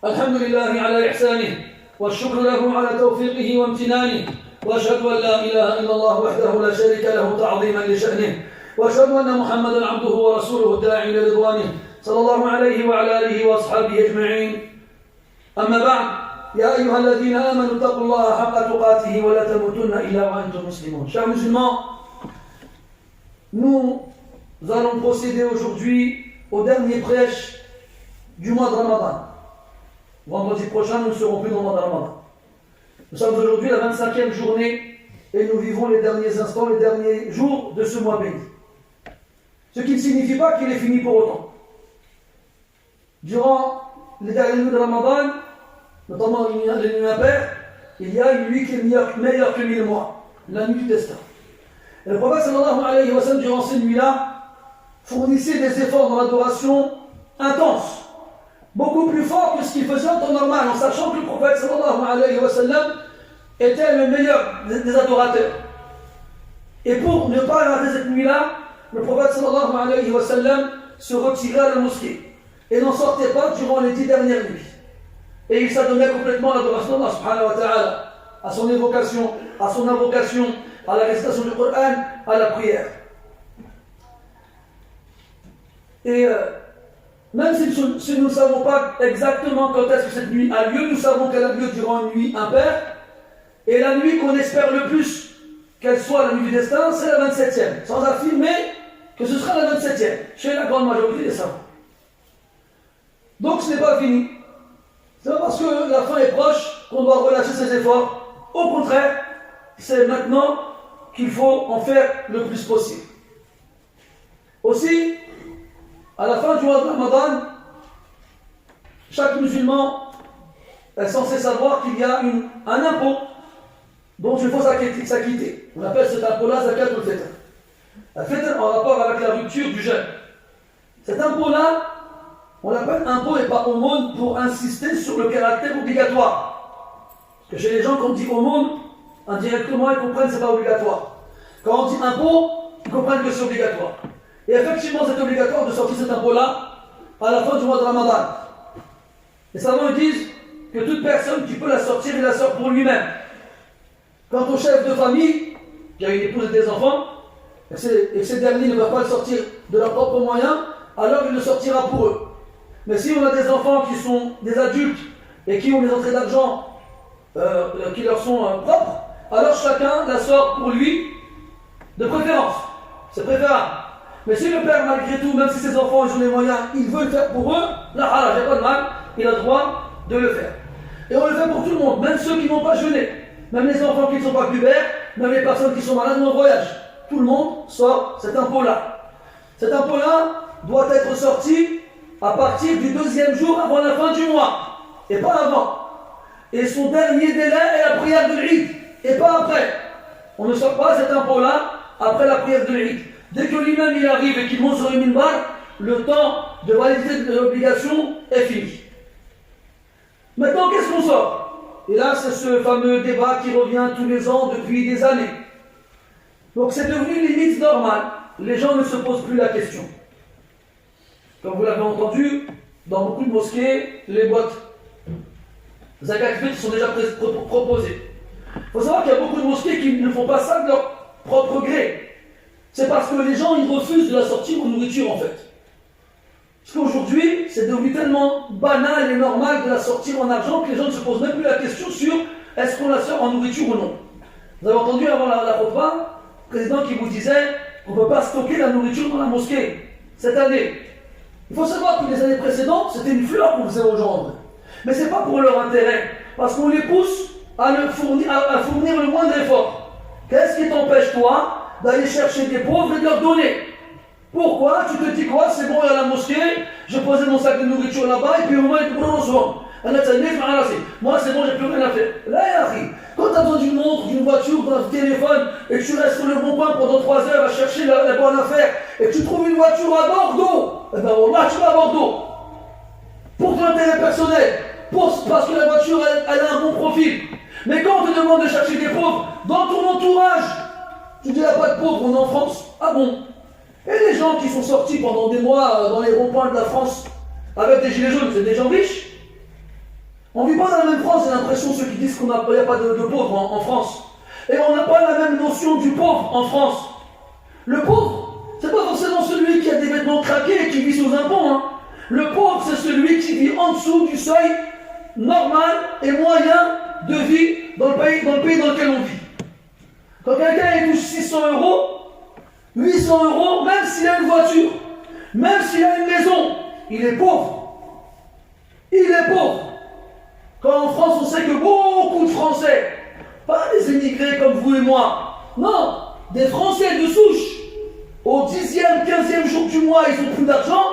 الحمد لله على إحسانه والشكر له على توفيقه وامتنانه وأشهد أن لا إله إلا الله وحده لا شريك له تعظيما لشأنه وأشهد أن محمدا عبده ورسوله الداعي إلى رضوانه صلى الله عليه وعلى آله وأصحابه أجمعين. أما بعد يا أيها الذين آمنوا اتقوا الله حق تقاته ولا تموتن إلا وأنتم مسلمون. Chers musulmans, nous allons procéder aujourd'hui au dernier prêche du mois de Ramadan. Vendredi prochain, nous ne serons plus dans le mois de Ramadan. Nous sommes aujourd'hui la 25e journée et nous vivons les derniers instants, les derniers jours de ce mois béni. Ce qui ne signifie pas qu'il est fini pour autant. Durant les dernières nuits de Ramadan, notamment les nuits impaires, il y a une nuit qui est meilleure que 1000 mois, la nuit du destin. Et le prophète sallallahu alayhi wa sallam, durant ces nuits-là, fournissait des efforts dans l'adoration intenses, beaucoup plus forts que ce qu'il faisait en temps normal, en sachant que le prophète sallallahu alayhi wa sallam était le meilleur des adorateurs. Et pour ne pas rater cette nuit-là, le prophète sallallahu alayhi wa sallam se retirait à la mosquée et n'en sortait pas durant les 10 dernières nuits. Et il s'adonnait complètement à l'adoration d'Allah subhanahu wa ta'ala, à son évocation, à son invocation, à la récitation du Coran, à la prière. Et même si nous ne savons pas exactement quand est-ce que cette nuit a lieu, nous savons qu'elle a lieu durant une nuit impaire. Et la nuit qu'on espère le plus qu'elle soit la nuit du destin, c'est la 27e, sans affirmer que ce sera la 27e, chez la grande majorité des savants. Donc ce n'est pas fini. Ce n'est pas parce que la fin est proche qu'on doit relâcher ses efforts. Au contraire, c'est maintenant qu'il faut en faire le plus possible. Aussi, à la fin du mois de Ramadan, chaque musulman est censé savoir qu'il y a un impôt dont il faut s'acquitter. On appelle cet impôt-là zakat al-fitr. La fitr en rapport avec la rupture du jeûne. Cet impôt-là, on l'appelle impôt et pas aumône pour insister sur le caractère obligatoire. Parce que chez les gens, quand on dit aumône, indirectement ils comprennent que ce n'est pas obligatoire. Quand on dit impôt, ils comprennent que c'est obligatoire. Et effectivement, c'est obligatoire de sortir cet impôt-là à la fin du mois de Ramadan. Les savants disent que toute personne qui peut la sortir, il la sort pour lui-même. Quant au chef de famille, qui a une épouse et des enfants, et que ces derniers ne peuvent pas le sortir de leurs propres moyens, alors il le sortira pour eux. Mais si on a des enfants qui sont des adultes et qui ont des entrées d'argent qui leur sont propres, alors chacun la sort pour lui de préférence. C'est préférable. Mais si le père, malgré tout, même si ses enfants ils ont les moyens, il veut le faire pour eux, là, il n'y a pas de mal, il a le droit de le faire. Et on le fait pour tout le monde, même ceux qui n'ont pas jeûné, même les enfants qui ne sont pas pubères, même les personnes qui sont malades ou en voyage. Tout le monde sort cet impôt-là. Cet impôt-là doit être sorti à partir du 2e jour avant la fin du mois, et pas avant. Et son dernier délai est la prière de l'Eid, et pas après. On ne sort pas cet impôt-là après la prière de l'Eid. Dès que l'imam il arrive et qu'il monte sur le minbar, le temps de validité de l'obligation est fini. Maintenant, qu'est-ce qu'on sort? Et là, c'est ce fameux débat qui revient tous les ans depuis des années. Donc c'est devenu limite normal. Les gens ne se posent plus la question. Comme vous l'avez entendu, dans beaucoup de mosquées, les boîtes zakat fitr sont déjà proposées. Il faut savoir qu'il y a beaucoup de mosquées qui ne font pas ça de leur propre gré. C'est parce que les gens ils refusent de la sortir en nourriture en fait. Parce qu'aujourd'hui, c'est devenu tellement banal et normal de la sortir en argent que les gens ne se posent même plus la question sur est-ce qu'on la sort en nourriture ou non. Vous avez entendu avant la khutbah, le président qui vous disait qu'on ne peut pas stocker la nourriture dans la mosquée cette année. Il faut savoir que les années précédentes, c'était une fleur qu'on faisait aux gens. Mais ce n'est pas pour leur intérêt, parce qu'on les pousse à fournir le moindre effort. Qu'est-ce qui t'empêche toi d'aller chercher des pauvres et de leur donner? Pourquoi? Tu te dis quoi? C'est bon, il y a la mosquée, j'ai posé mon sac de nourriture là-bas et puis au moins il peut recevoir. Moi c'est bon, j'ai plus rien à faire. Là, Yahri, quand tu as besoin d'une montre, d'une voiture, d'un téléphone et que tu restes sur le bon coin pendant 3 heures à chercher la bonne affaire et que tu trouves une voiture à Bordeaux, eh ben voilà, tu vas à Bordeaux. Pour ton intérêt personnel, parce que la voiture elle a un bon profil. Mais quand on te demande de chercher des pauvres dans ton entourage, tu dis il n'y a pas de pauvres, on est en France. Ah bon? Et les gens qui sont sortis pendant des mois dans les ronds-points de la France avec des gilets jaunes, c'est des gens riches. On ne vit pas dans la même France, j'ai l'impression, ceux qui disent qu'il n'y a pas de pauvres en France. Et on n'a pas la même notion du pauvre en France. Le pauvre, c'est pas forcément celui qui a des vêtements craqués et qui vit sous un pont. Hein. Le pauvre, c'est celui qui vit en dessous du seuil normal et moyen de vie dans le pays dans lequel on vit. Quand quelqu'un touche 600 €, 800 €, même s'il a une voiture, même s'il a une maison, il est pauvre. Il est pauvre. Quand en France, on sait que beaucoup de Français, pas des immigrés comme vous et moi, non, des Français de souche, au 10e, 15e jour du mois, ils ont plus d'argent.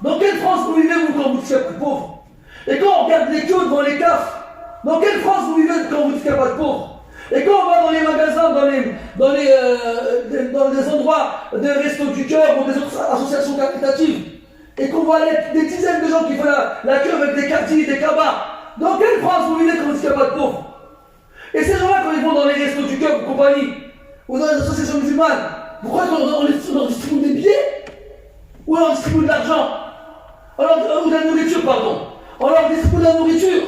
Dans quelle France vous vivez, vous, quand vous êtes plus pauvre? Et quand on regarde les queues devant les CAF, dans quelle France vous vivez quand vous n'êtes pas de pauvre? Et quand on va dans les magasins, dans les endroits de Restos du Cœur ou des autres associations caritatives, et qu'on voit des dizaines de gens qui font la queue avec des quartiers, des cabas, dans quelle France vous vivez quand vous n'êtes pas de pauvre? Et ces gens-là, quand ils vont dans les Restos du Cœur ou compagnie, ou dans les associations musulmanes, vous croyez qu'on leur distribue des billets? Ou on leur distribue de l'argent? Ou de la nourriture, pardon. On leur distribue de la nourriture.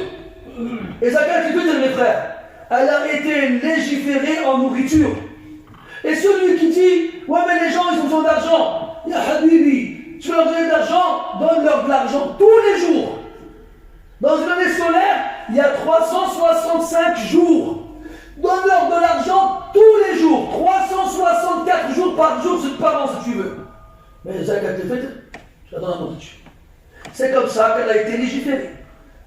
Et Zakat al-Fitr, mes frères, elle a été légiférée en nourriture. Et celui qui dit, ouais mais les gens ils ont besoin d'argent, ya habibi, tu veux leur donner de l'argent, donne-leur de l'argent tous les jours. Dans une année solaire, il y a 365 jours. Donne-leur de l'argent tous les jours, 364 jours par an si tu veux. Mais Zakat al-Fitr, je la donne à ton dessus. C'est comme ça qu'elle a été légiférée.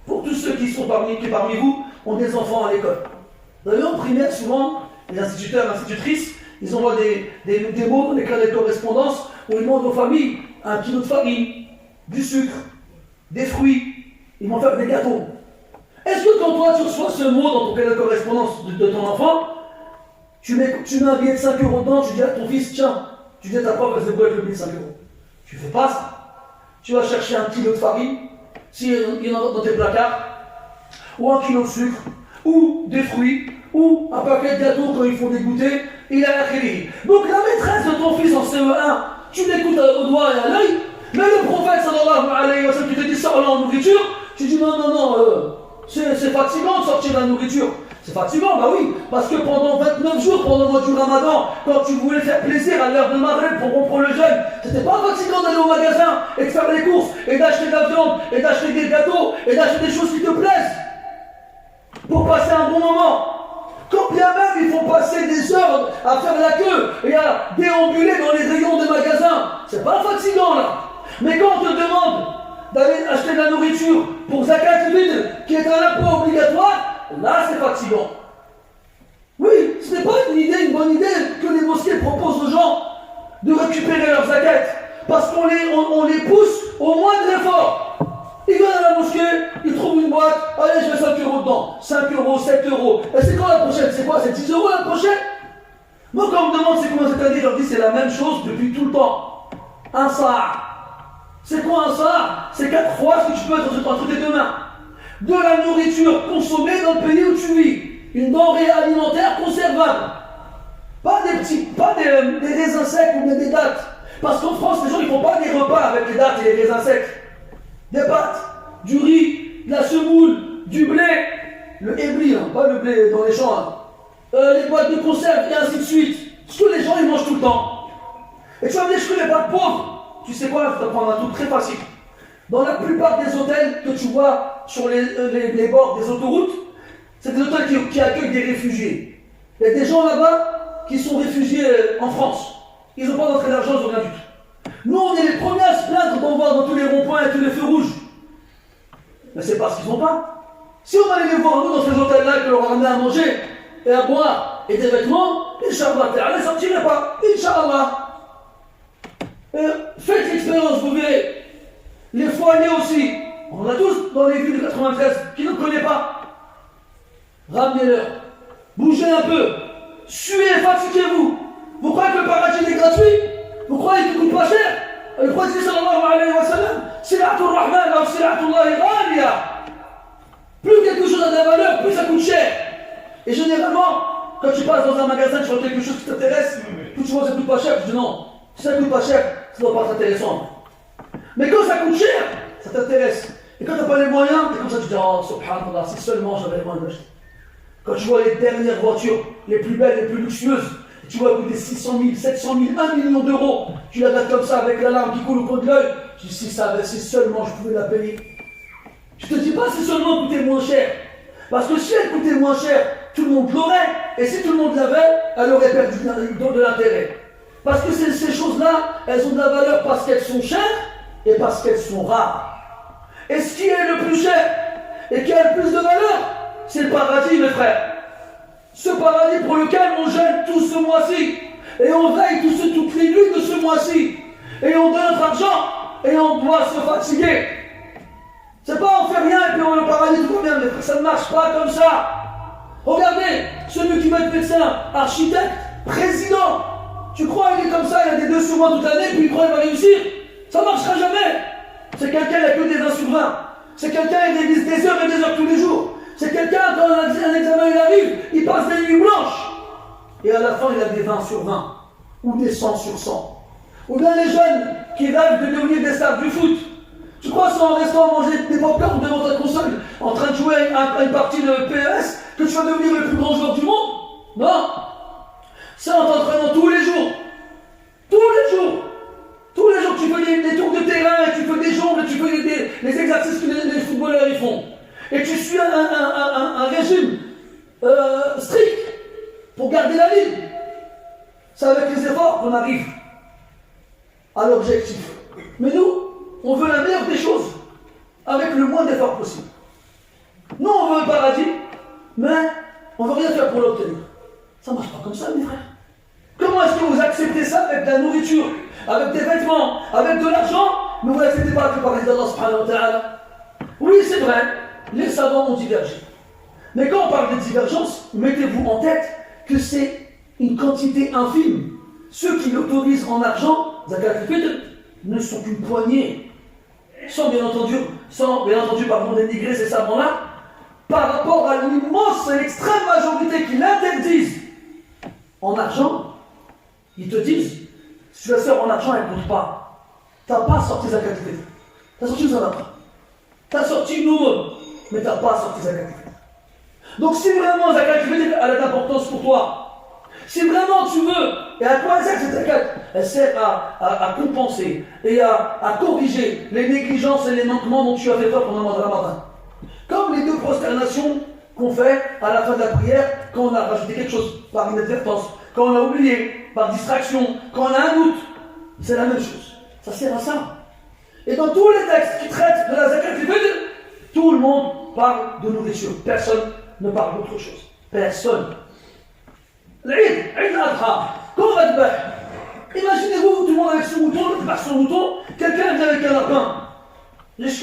Pour tous ceux qui sont parmi vous ont des enfants à l'école. Vous avez vu en primaire, souvent, les instituteurs et institutrices, ils envoient des mots dans les carnets de correspondance où ils demandent aux familles 1 kilo de farine, du sucre, des fruits, ils vont faire des gâteaux. Est-ce que quand toi tu reçois ce mot dans ton carnet de correspondance de ton enfant, tu mets un billet de 5 € dedans, tu dis à ton fils, tiens, tu dis à ta prof, elle se boit avec le billet de 5 €. Tu fais pas ça. Tu vas chercher 1 kilo de farine, s'il y en a dans tes placards, ou 1 kilo de sucre, ou des fruits, ou un paquet de gâteaux quand ils font des goûters, il a acquis. Donc la maîtresse de ton fils en CE1, tu l'écoutes au doigt et à l'œil, mais le prophète sallallahu alayhi wa sallam qui te dit ça en nourriture, tu dis non, c'est fatigant de sortir de la nourriture. C'est fatigant, bah oui, parce que pendant 29 jours, pendant le mois du Ramadan, quand tu voulais faire plaisir à l'heure de Maghreb pour rompre le jeûne, c'était pas fatigant d'aller au magasin et de faire les courses, et d'acheter de la viande, et d'acheter des gâteaux, et d'acheter des choses qui te plaisent, pour passer un bon moment. Quand bien même il faut passer des heures à faire la queue et à déambuler dans les rayons des magasins, c'est pas fatigant là. Mais quand on te demande d'aller acheter de la nourriture pour Zakat al-Fitr, qui est un impôt obligatoire, là c'est fatigant. Oui, ce n'est pas une bonne idée que les mosquées proposent aux gens de récupérer leurs zakat, parce qu'on les pousse au moindre effort. Ils viennent à la mosquée, ils trouvent une boîte, allez je mets 5 € dedans, 5 €, 7 €. Et c'est quand la prochaine? C'est quoi? C'est 10 € la prochaine? Moi quand on me demande c'est combien cette année, je leur dis c'est la même chose depuis tout le temps. Un sa'. C'est quoi un sa'? C'est 4 fois ce que tu peux être entre tes deux mains. De la nourriture consommée dans le pays où tu vis. Une denrée alimentaire conservable. Pas des raisins secs ou des dattes. Parce qu'en France, les gens ils font pas des repas avec les dattes et les raisins secs. Des pâtes, du riz, de la semoule, du blé, le ébli, hein, pas le blé dans les champs, hein. Les boîtes de conserve et ainsi de suite. Ce que les gens ils mangent tout le temps. Et tu vas me dire, je connais pas de pauvres. Tu sais quoi, je vais te prendre un truc très facile. Dans la plupart des hôtels que tu vois sur les bords des autoroutes, c'est des hôtels qui accueillent des réfugiés. Il y a des gens là-bas qui sont réfugiés en France. Ils n'ont pas d'entrée d'argent, ils n'ont rien du tout. Nous, on est les premiers à se plaindre quand on voit dans tous les ronds-points et tous les feux rouges. Mais c'est parce qu'ils n'ont pas. Si on allait les voir, nous, dans ces hôtels-là, que leur ramener à manger et à boire et des vêtements, Inch'Allah, ne sortirait pas. Inch'Allah. Faites l'expérience, vous verrez. Les foyers aussi. On en a tous dans les villes de 93 qui ne connaissent pas. Ramenez-leur. Bougez un peu. Suez, fatiguez-vous. Vous croyez que le paradis est gratuit? Vous croyez qu'il ne coûte pas cher? Le prophète sallallahu alayhi wa sallam, Sila'atul Rahman ou Sila'atullahi ghaliya. Plus quelque chose a de la valeur, plus ça coûte cher. Et généralement, quand tu passes dans un magasin, tu vois quelque chose qui t'intéresse, tout tu vois ça coûte pas cher, tu dis non. Si ça coûte pas cher, ça ne doit pas être intéressant. Mais quand ça coûte cher, ça t'intéresse. Et quand tu n'as pas les moyens, t'es comme ça, tu dis, oh, subhanallah, si seulement j'avais le moyen d'acheter. Quand tu vois les dernières voitures, les plus belles, les plus luxueuses, tu vois coûter 600 000, 700 000, 1 million d'euros, tu la regardes comme ça avec la larme qui coule au coin de l'œil, tu dis, si seulement je pouvais la payer. Je te dis pas si seulement elle coûtait moins cher. Parce que si elle coûtait moins cher, tout le monde l'aurait. Et si tout le monde l'avait, elle aurait perdu de l'intérêt. Parce que ces choses-là, elles ont de la valeur parce qu'elles sont chères et parce qu'elles sont rares. Et ce qui est le plus cher et qui a le plus de valeur, c'est le paradis, mes frères. Ce paradis pour lequel on jeûne tout ce mois-ci. Et on veille toutes les nuits de ce mois-ci. Et on donne notre argent. Et on doit se fatiguer. C'est pas on fait rien et puis on le paradis tout va bien, mais ça ne marche pas comme ça. Regardez, celui qui va être médecin, architecte, président. Tu crois qu'il est comme ça, il a des 2 sur 20 toute l'année, puis il croit qu'il va réussir? Ça ne marchera jamais. C'est quelqu'un qui n'a que des 20 sur 20. C'est quelqu'un qui révise des heures et des heures tous les jours. C'est quelqu'un, quand un examen il arrive, il passe des nuits blanches. Et à la fin, il a des 20 sur 20. Ou des 100 sur 100. Ou bien les jeunes qui rêvent de devenir des stars du foot. Tu crois c'est en restant à manger des pop-corn devant ta console, en train de jouer à une partie de PES, que tu vas devenir le plus grand joueur du monde? Non. C'est en t'entraînant tous les jours. Tous les jours. Tous les jours, tu fais des tours de terrain, et tu fais des jongles, et tu fais les exercices que les footballeurs ils font. Et tu suis un régime strict pour garder la ligne. C'est avec les efforts qu'on arrive à l'objectif. Mais nous, on veut la meilleure des choses, avec le moins d'efforts possible. Nous, on veut le paradis, mais on ne veut rien faire pour l'obtenir. Ça ne marche pas comme ça, mes frères. Comment est-ce que vous acceptez ça avec de la nourriture, avec des vêtements, avec de l'argent, mais vous n'acceptez pas le paradis d'Allah subhanahu wa ta'ala? Oui, c'est vrai, les savants ont divergé. Mais quand on parle de divergence, mettez-vous en tête que c'est une quantité infime. Ceux qui l'autorisent en argent, zakat al-fitr, ne sont qu'une poignée. Sans bien entendu dénigrer ces savants-là, par rapport à l'immense et l'extrême majorité qui l'interdisent en argent, ils te disent, si tu la sors en argent, elle ne compte pas. Tu n'as pas sorti zakat al-fitr. Tu as sorti une zakat. Tu as sorti une aumône, mais tu n'as pas sorti zakat al-fitr. Donc si vraiment zakat al-fitr a d'importance pour toi, si vraiment tu veux, et à quoi elle sert cette zakat? Elle sert à compenser et à corriger les négligences et les manquements dont tu as fait peur pendant le mois de Ramadan. Comme les 2 prosternations qu'on fait à la fin de la prière, quand on a rajouté quelque chose par inadvertance, quand on a oublié, par distraction, quand on a un doute, c'est la même chose. Ça sert à ça. Et dans tous les textes qui traitent de la zakat al-fitr, tout le monde parle de nourriture. Personne ne parle d'autre chose. Personne. L'Eid al-Adha, quand on va te battre, imaginez-vous tout le monde avec son mouton, l'autre bat son mouton, quelqu'un vient avec un lapin. Qu'est-ce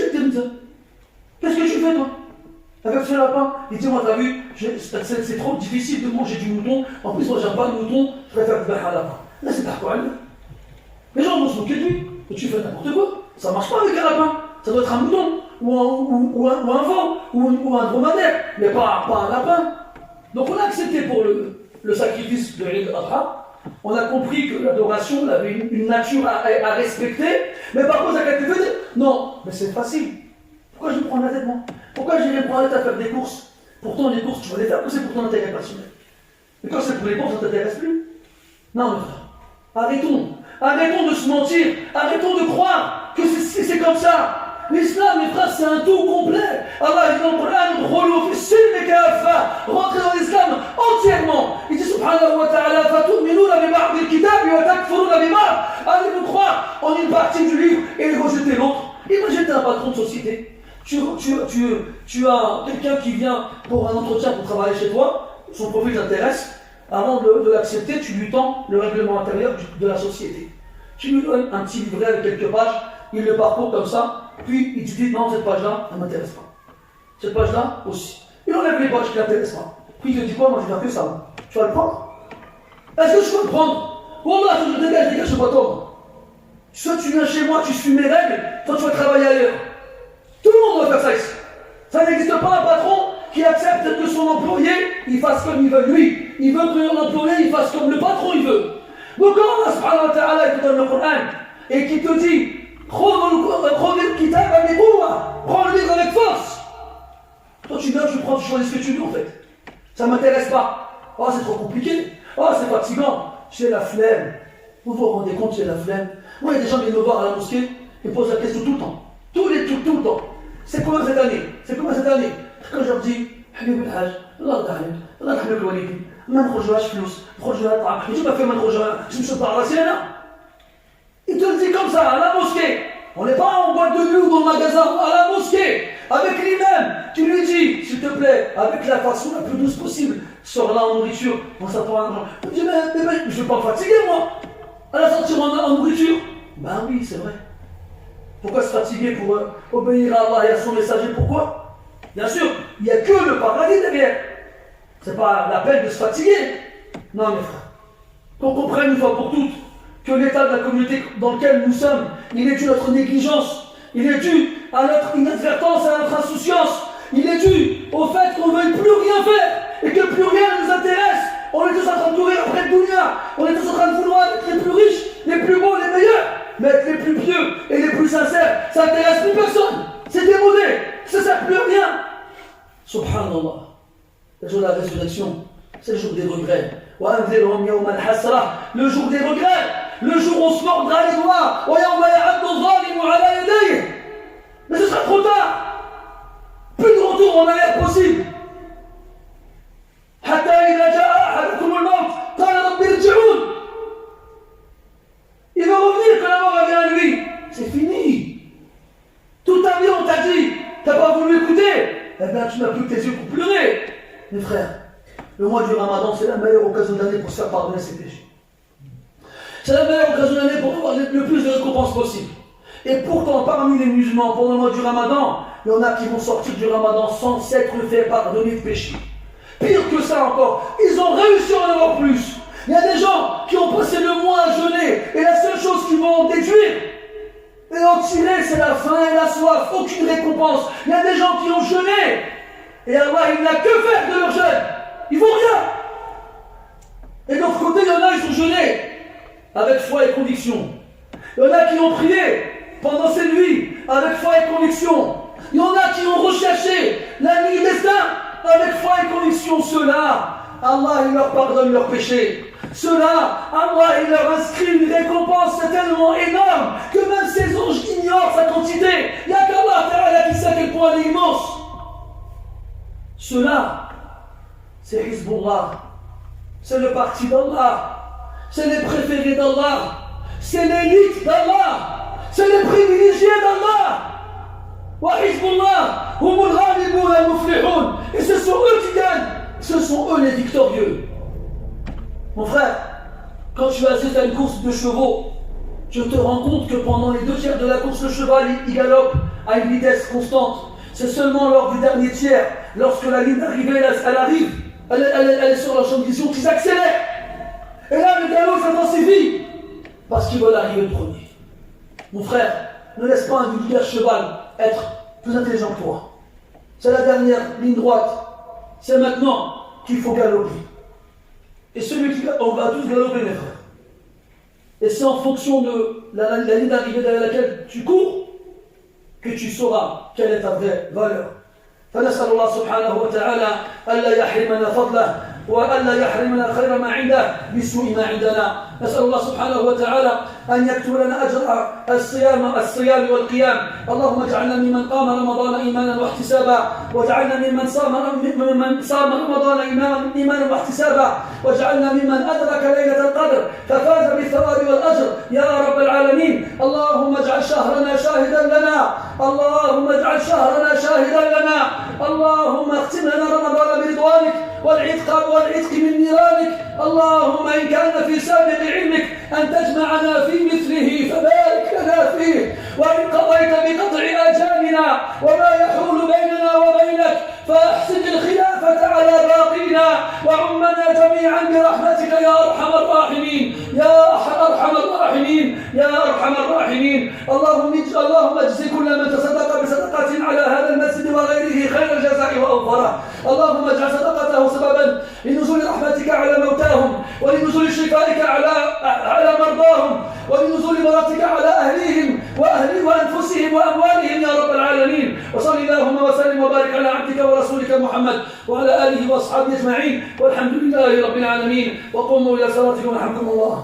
que tu fais toi avec ce lapin? Il dit, moi t'as vu, c'est trop difficile de manger du mouton, en plus moi j'aime pas le mouton, je préfère te battre un lapin. Là c'est pas quoi, les gens vont se moquer de lui, et tu fais n'importe quoi, ça marche pas avec un lapin, ça doit être un mouton, ou un veau, ou un dromadaire, mais pas un lapin. Donc on a accepté pour le sacrifice de l'Eid al-Adha, on a compris que l'adoration avait une nature à respecter, mais par contre, zakat al-fitr, non, mais c'est facile. Pourquoi je me prends la tête, moi? Pourquoi j'irai me prendre la tête à faire des courses? Pourtant, les courses, tu vas les faire, c'est pour ton intérêt personnel. Mais quand c'est pour les courses, ça ne t'intéresse plus? Non, mes frères, arrêtons de se mentir, arrêtons de croire que c'est comme ça. L'islam, mes frères, c'est un tout complet. Allah dit dans le Coran, rentrez dans l'islam entièrement. Il dit subhanahu wa ta'ala, allez-vous croire en une partie du livre et rejeter l'autre. Imagine, tu es un patron de société. Tu as quelqu'un qui vient pour un entretien pour travailler chez toi, son profil t'intéresse. Avant de l'accepter, tu lui tends le règlement intérieur de la société. Tu lui donnes un petit livret avec quelques pages, il le parcourt comme ça. Puis il te dit non, cette page-là, elle ne m'intéresse pas. Cette page-là aussi. Il enlève les pages qui ne l'intéressent pas. Puis il te dit quoi? Moi je vais faire que ça. Tu vas le prendre? Est-ce que je peux le prendre? Wallah, je dégage, je ne sais pas toi. Soit tu viens chez moi, tu suis mes règles, soit tu vas travailler ailleurs. Tout le monde doit faire ça ici. Ça n'existe pas un patron qui accepte que son employé il fasse comme il veut lui. Il veut que l'employé il fasse comme le patron il veut. Donc quand Allah subhanahu wa ta'ala te donne le Coran et qui te dit prends le livre avec force. prends, tu choisis ce que tu veux en fait. Ça ne m'intéresse pas. Oh, c'est trop compliqué. Oh, c'est fatigant. J'ai la flemme. Vous vous rendez compte, j'ai la flemme. Moi, il y a des gens qui viennent me voir à la mosquée et posent la question tout le temps. Tout le temps. C'est comment cette année? Quand je leur dis, حبيب الحاج الله يرضى عليك الله يرحم لك الوالدين ما نخرجوهاش فلوس نخرجوها طعام je me fais je me suis pas rassé là. Il te le dit comme ça à la mosquée. On n'est pas en boîte de nuit ou dans le magasin, à la mosquée avec lui-même. Tu lui dis s'il te plaît avec la façon la plus douce possible, sors là en nourriture, on s'attend à un argent. Je dis mais je vais pas me fatiguer moi à la sortir en nourriture. Ben oui c'est vrai. Pourquoi se fatiguer pour obéir à Allah et à son messager? Pourquoi? Bien sûr, il n'y a que le paradis derrière. C'est pas la peine de se fatiguer. Non mes frères, qu'on comprenne une fois pour toutes que l'état de la communauté dans lequel nous sommes, il est dû à notre négligence, il est dû à notre inadvertance, à notre insouciance, il est dû au fait qu'on ne veuille plus rien faire et que plus rien ne nous intéresse. On est tous en train de courir après le dunya, on est tous en train de vouloir être les plus riches, les plus beaux, les meilleurs, mais être les plus pieux et les plus sincères, ça n'intéresse plus personne, c'est démodé, ça ne sert plus à rien. Subhanallah, le jour de la résurrection, c'est le jour des regrets. Le jour des regrets, le jour où on se mordra les doigts. Mais ce sera trop tard. Plus de retour en arrière possible. Il va revenir quand la mort revient à lui. C'est fini. Toute ta vie on t'a dit, t'as pas voulu écouter. Eh bien tu n'as plus que tes yeux pour pleurer. Mes frères, le mois du Ramadan, c'est la meilleure occasion d'année pour se faire pardonner ses péchés. C'est la meilleure occasion d'année pour avoir le plus de récompenses possible. Et pourtant, parmi les musulmans, pendant le mois du Ramadan, il y en a qui vont sortir du Ramadan sans s'être fait pardonner de péché. Pire que ça encore, ils ont réussi à en avoir plus. Il y a des gens qui ont passé le mois à jeûner, et la seule chose qu'ils vont en déduire et en tirer, c'est la faim et la soif, aucune récompense. Il y a des gens qui ont jeûné, et Allah, il n'a que faire de leur jeûne. Ils vont rien. Et de l'autre côté, il y en a, ils ont jeûné avec foi et conviction. Il y en a qui ont prié pendant ces nuits avec foi et conviction. Il y en a qui ont recherché la nuit destin avec foi et conviction. Ceux-là, Allah, il leur pardonne leurs péchés. Ceux-là, Allah, il leur inscrit une récompense tellement énorme que même ces anges ignorent sa quantité. Il n'y a qu'Allah Ta'ala qui sait à quel point elle est immense. Ceux-là, c'est Hizbullah, c'est le parti d'Allah, c'est les préférés d'Allah, c'est l'élite d'Allah, c'est les privilégiés d'Allah. Wa Hizbullah, humul ghalibun al-muflihun. Et ce sont eux qui gagnent, ce sont eux les victorieux. Mon frère, quand tu assistes à une course de chevaux, tu te rends compte que pendant les 2/3 de la course, le cheval il galope à une vitesse constante. C'est seulement lors du dernier tiers, lorsque la ligne d'arrivée elle arrive, elle est sur leur champ de vision, qu'ils accélèrent. Et là, le galop s'intensifie parce qu'ils veulent arriver le premier. Mon frère, ne laisse pas un vulgaire cheval être plus intelligent que toi. C'est la dernière ligne droite. C'est maintenant qu'il faut galoper. Et on va tous galoper, mes frères. Et c'est en fonction de la ligne d'arrivée derrière laquelle tu cours que tu sauras quelle est ta vraie valeur. فنسأل الله سبحانه وتعالى ألا يحرمنا فضله وألا يحرمنا خير ما عنده بسوء ما عندنا. نسأل الله سبحانه وتعالى أن يكتب لنا أجر الصيام والقيام. اللهم اجعلنا ممن قام رمضان إيمانا واحتسابا، واجعلنا ممن صام رمضان إيمانا واحتسابا، واجعلنا ممن أدرك ليلة القدر ففاز بالثواب والأجر يا رب العالمين. اللهم اجعل شهرنا شاهدا لنا، اللهم اجعل شهرنا شاهدا لنا، اللهم اختم لنا رمضان برضوانك والعتق من نيرانك. اللهم إن كان في سابق علمك أن تجمعنا في مثله فبارك لنا فيه، وإن قضيت بقطع آجالنا وما يحول بيننا وبينك فأحسن الخلافة على باقينا وعمنا جميعا برحمتك يا أرحم الراحمين يا أرحم الراحمين يا أرحم الراحمين. اللهم اجزي كل من تصدق بصدقة على هذا المسجد وغيره خير الجزاء وأوفره. اللهم اجعل صدقته سببا لنزول رحمتك على موتاهم، ولنزول شفائك على مرضاهم، ولنزول براتك على أهليهم وأنفسهم وأموالهم يا رب العالمين. وصل اللهم وسلم وبارك على عبدك ورسولك رسولك محمد وعلى آله وأصحابه أجمعين، والحمد لله رب العالمين. وقوموا إلى صلاتكم ورحمكم الله.